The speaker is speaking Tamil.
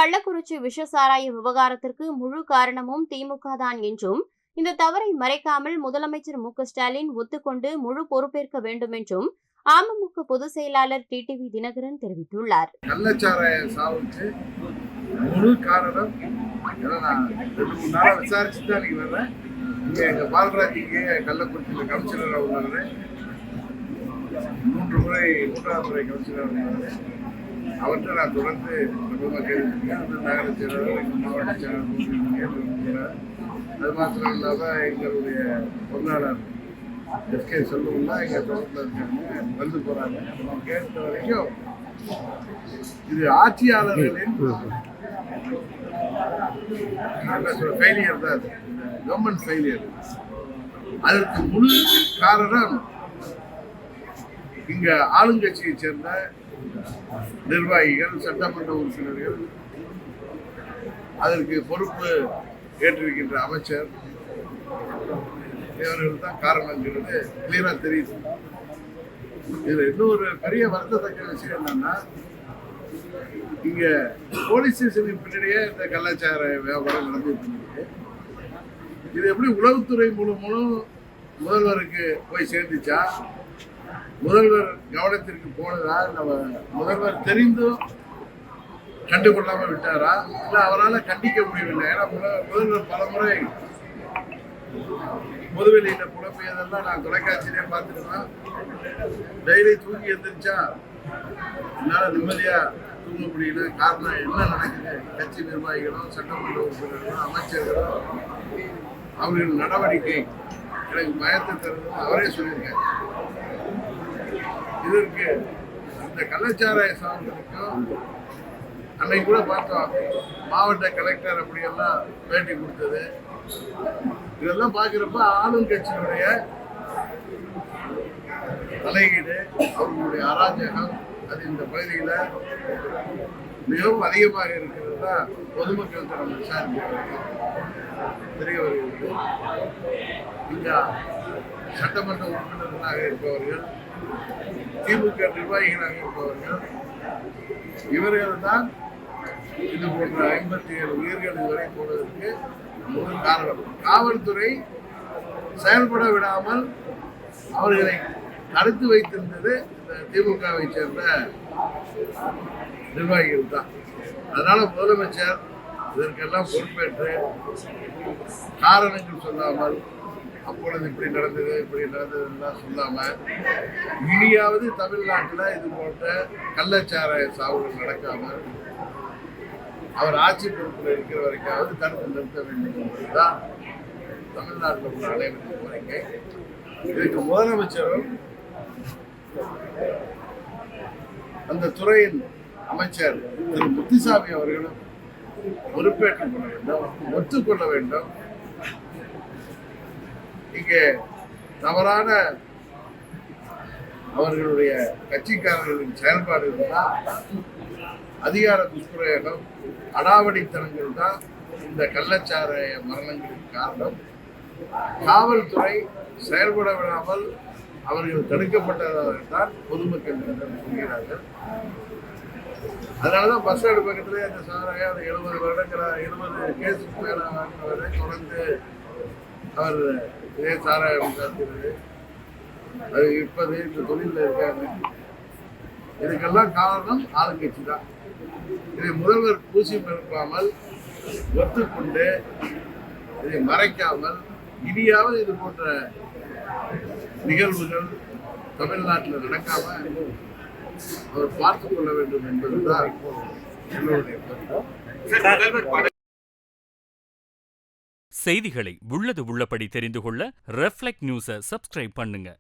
கள்ளக்குறிச்சி விஷசாராய விவகாரத்திற்கு முழு காரணமும் திமுக தான் என்றும், இந்த தவறை மறைக்காமல் முதலமைச்சர் மு.க.ஸ்டாலின் ஒத்துக்கொண்டு முழு பொறுப்பேற்க வேண்டும் என்றும் அமமுக பொதுச் செயலாளர் டிடிவி தினகரன் தெரிவித்துள்ளார். கள்ளச்சாராய சாவுக்கு முழு காரணம் விசாரிச்சுட்டு தான் நீங்க வர்றேன். இங்க எங்க பாலராஜ் இங்கே கள்ளக்குறிச்சியில் கமிஷனராக உள்ளாரு. 3 முறை 3ஆவது முறை கமிஷனராக உள்ளாரு. அவர்கிட்ட நான் தொடர்ந்து கேள்விப்பட்டேன். அந்த நகர செயலாளர், எங்கள் மாவட்ட செயலாளர், அது மாத்திரம் இல்லாமல் எங்களுடைய பொருளாளர் எஸ்கே செல்வம்லாம் எங்க தொடர்பில் இருக்காங்க, வந்து போறாங்க. கேட்ட வரைக்கும் இது ஆட்சியாளர்களின் ஃபெயிலியர் தான், கவர்மெண்ட் ஃபெயிலியர். அதற்கு முழு காரணம் இங்க ஆளுங்கட்சியை சேர்ந்த நிர்வாகிகள், சட்டமன்ற உறுப்பினர்கள், அதற்கு பொறுப்பு ஏற்றிருக்கின்ற அமைச்சர், இவர்கள் தான் காரணங்கிறது கிளியரா தெரியுது. இதுல இன்னொரு பெரிய வருத்தத்தக்க விஷயம் என்னன்னா, இங்க போலீஸ் ஸ்டேஷனுக்கு பின்னாடியே இந்த கலாச்சார வியாபாரம் நடந்துட்டு இருக்கு. இது எப்படி உளவுத்துறை மூலம் முதல்வருக்கு போய் சேர்ந்துச்சா, முதல்வர் கவனத்திற்கு போனதா, நம்ம முதல்வர் தெரிந்தும் கண்டுகொள்ளாம விட்டாரா, இல்ல அவரால் கண்டிக்க முடியவில்லை? ஏன்னா முதல்வர் பலமுறை பொதுவெளியில புலப்பெயர்தெல்லாம் நான் தொலைக்காட்சியிலே பார்த்துருக்கேன். டெய்லி தூங்கி எழுந்திரிச்சா என்னால் நிம்மதியா தூங்க முடியல. காரணம் என்ன நடக்குது? கட்சி நிர்வாகிகளும், சட்டமன்ற உறுப்பினர்களும், அமைச்சர்களும் அவர்கள் நடவடிக்கை எனக்கு பயத்தை தருவது அவரே சொல்லியிருக்காரு. இதற்கு இந்த கலாச்சார சாதனைக்கும் அன்னைக்கு கூட பார்த்தோம், மாவட்ட கலெக்டர் அப்படியெல்லாம் பேட்டி கொடுத்தது. இதெல்லாம் பார்க்கிறப்ப ஆளுங்கட்சியினுடைய தலையீடு, அவர்களுடைய அராஜகம் அது இந்த பகுதியில் மிகவும் அதிகமாக இருக்கிறது தான் பொதுமக்கள் நம்ம விசாரிக்க தெரிய வருகிறது. இங்க சட்டமன்ற உறுப்பினர்களாக இருப்பவர்கள், திமுக நிர்வாகிகளாக இருப்பவர்கள், இவர்கள் தான் இது போன்ற 57 உயிர்கள் இதுவரை போவதற்கு முதல் காரணம். காவல்துறை செயல்பட விடாமல் அவர்களை தடுத்து வைத்திருந்தது இந்த திமுகவை சேர்ந்த நிர்வாகிகள் தான். அதனால முதலமைச்சர் இதற்கெல்லாம் பொறுப்பேற்று காரணங்கள் சொல்லாமல், அப்பொழுது இப்படி நடந்ததுலாம் சொல்லாம, இனியாவது தமிழ்நாட்டில் இது போன்ற கள்ளச்சாராய சாவுகள் நடக்காமல் அவர் ஆட்சி பொறுப்பில் இருக்கிற வரைக்காவது தடுத்து நிறுத்த வேண்டும் என்பதுதான் தமிழ்நாட்டில் உள்ள அனைவருக்கும் கோரிக்கை. இதற்கு முதலமைச்சரும் அந்த துறையின் அமைச்சர் திரு முத்துசாமி அவர்களும் பொறுப்பேற்றுக் கொள்ள வேண்டும், ஒத்துக்கொள்ள வேண்டும். இங்கே தவறான அவர்களுடைய கட்சிக்காரர்களின் செயல்பாடு இருந்தால், அதிகார துஷ்பிரயோகம், அடாவடித்தனங்கள் தான் இந்த கள்ளச்சாராய மரணங்களுக்கு காரணம். காவல்துறை செயல்பட விடாமல் அவர்கள் தடுக்கப்பட்டதான் பொதுமக்கள் சொல்கிறார்கள். அதனாலதான் பஸ் ஸ்டாண்டு பக்கத்திலே அந்த சாராயம் 70 வருடங்களாக 70 கேஸுக்கு மேல வாங்கினவரை தொடர்ந்து அவர் இதே சாராயம் விசாரிக்கிறது. அது இப்போது இந்த தொழிலில் இருக்காங்க. இதுக்கெல்லாம் காரணம் ஆளுங்கட்சி தான். இதை முதல்வர் பூசி மறுக்காமல் ஒத்துக்கொண்டு இதை மறைக்காமல், இனியாவது இது போன்ற நிகழ்வுகள் தமிழ்நாட்டில் நடக்காம அவர் பார்த்துக் கொள்ள வேண்டும் என்பதுதான் எங்களுடைய கருத்து. செய்திகளை உள்ளது உள்ளபடி தெரிந்து கொள்ள ரெஃப்ளெக்ட் நியூஸை சப்ஸ்கிரைப் பண்ணுங்க.